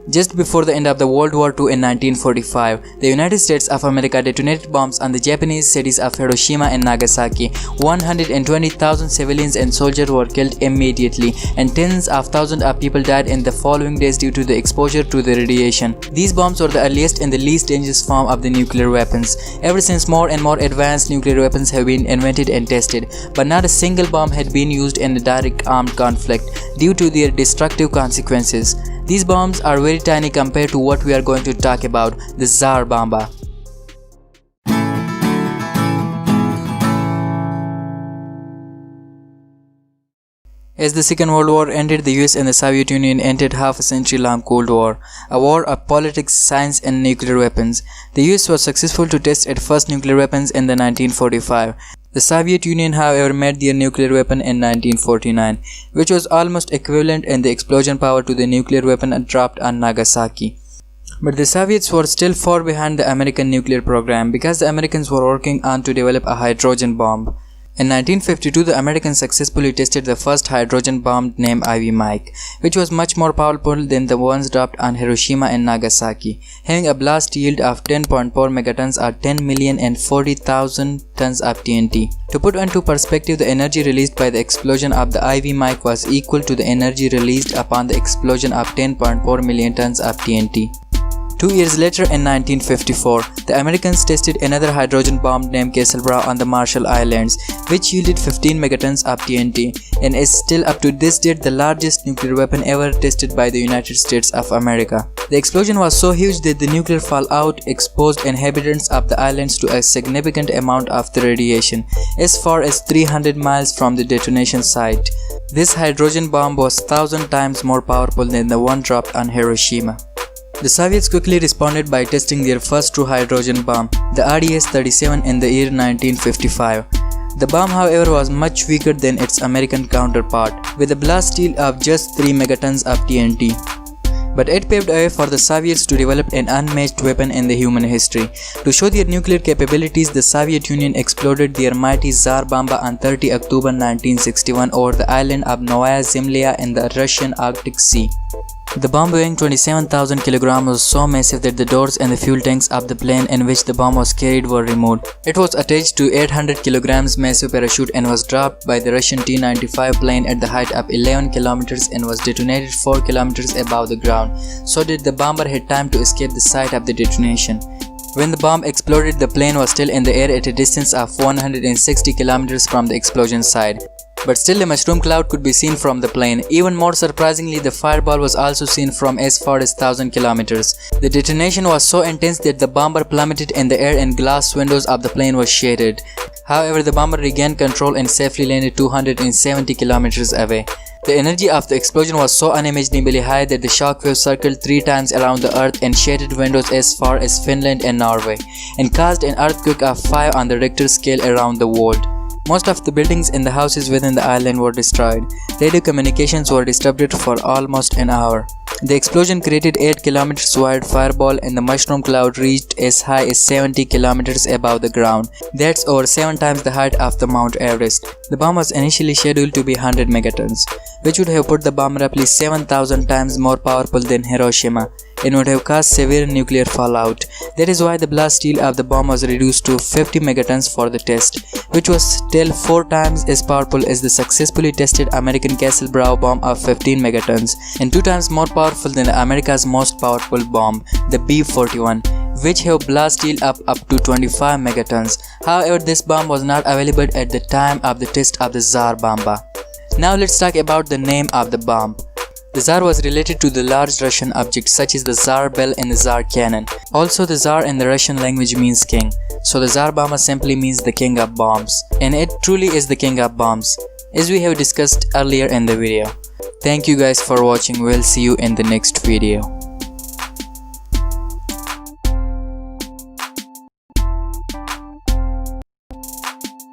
Just before the end of the World War II in 1945, the United States of America detonated bombs on the Japanese cities of Hiroshima and Nagasaki. 120,000 civilians and soldiers were killed immediately, and tens of thousands of people died in the following days due to the exposure to the radiation. These bombs were the earliest and the least dangerous form of the nuclear weapons. Ever since, more and more advanced nuclear weapons have been invented and tested, but not a single bomb had been used in a direct armed conflict due to their destructive consequences. These bombs are very tiny compared to what we are going to talk about, the Tsar Bomb. As the Second World War ended, the US and the Soviet Union entered half a century-long Cold War, a war of politics, science and nuclear weapons. The US was successful to test its first nuclear weapons in 1945. The Soviet Union, however, made their nuclear weapon in 1949, which was almost equivalent in the explosion power to the nuclear weapon dropped on Nagasaki. But the Soviets were still far behind the American nuclear program because the Americans were working on to develop a hydrogen bomb. In 1952, the Americans successfully tested the first hydrogen bomb named Ivy Mike, which was much more powerful than the ones dropped on Hiroshima and Nagasaki, having a blast yield of 10.4 megatons or 10,040,000 tons of TNT. To put into perspective, the energy released by the explosion of the Ivy Mike was equal to the energy released upon the explosion of 10.4 million tons of TNT. 2 years later, in 1954, the Americans tested another hydrogen bomb named Castle on the Marshall Islands, which yielded 15 megatons of TNT and is still up to this date the largest nuclear weapon ever tested by the United States of America. The explosion was so huge that the nuclear fallout exposed inhabitants of the islands to a significant amount of the radiation, as far as 300 miles from the detonation site. This hydrogen bomb was 1,000 times more powerful than the one dropped on Hiroshima. The Soviets quickly responded by testing their first true hydrogen bomb, the RDS-37, in the year 1955. The bomb, however, was much weaker than its American counterpart, with a blast yield of just 3 megatons of TNT. But it paved a way for the Soviets to develop an unmatched weapon in the human history. To show their nuclear capabilities, the Soviet Union exploded their mighty Tsar Bomb on 30 October 1961 over the island of Novaya Zemlya in the Russian Arctic Sea. The bomb, weighing 27,000 kilograms, was so massive that the doors and the fuel tanks of the plane in which the bomb was carried were removed. It was attached to 800 kilograms massive parachute and was dropped by the Russian T-95 plane at the height of 11 kilometers and was detonated 4 kilometers above the ground, so that the bomber had time to escape the site of the detonation. When the bomb exploded, the plane was still in the air at a distance of 160 kilometers from the explosion site. But still, a mushroom cloud could be seen from the plane. Even more surprisingly, the fireball was also seen from as far as 1,000 kilometers. The detonation was so intense that the bomber plummeted in the air and glass windows of the plane were shattered. However, the bomber regained control and safely landed 270 kilometers away. The energy of the explosion was so unimaginably high that the shockwave circled 3 times around the earth and shattered windows as far as Finland and Norway, and caused an earthquake of 5 on the Richter scale around the world. Most of the buildings and the houses within the island were destroyed. Radio communications were disrupted for almost an hour. The explosion created 8 kilometers wide fireball and the mushroom cloud reached as high as 70 kilometers above the ground. That's over 7 times the height of the Mount Everest. The bomb was initially scheduled to be 100 megatons, which would have put the bomb roughly 7,000 times more powerful than Hiroshima and would have caused severe nuclear fallout. That is why the blast yield of the bomb was reduced to 50 megatons for the test, which was still 4 times as powerful as the successfully tested American Castle bomb of 15 megatons and 2 times more powerful than America's most powerful bomb, the B-41, which have blast yield up to 25 megatons. However, this bomb was not available at the time of the test of the Tsar Bomb. Now let's talk about the name of the bomb. The Tsar was related to the large Russian objects such as the Tsar bell and the Tsar cannon. Also, the Tsar in the Russian language means king, so the Tsar Bomb simply means the king of bombs, and it truly is the king of bombs, as we have discussed earlier in the video. Thank you guys for watching. We'll see you in the next video.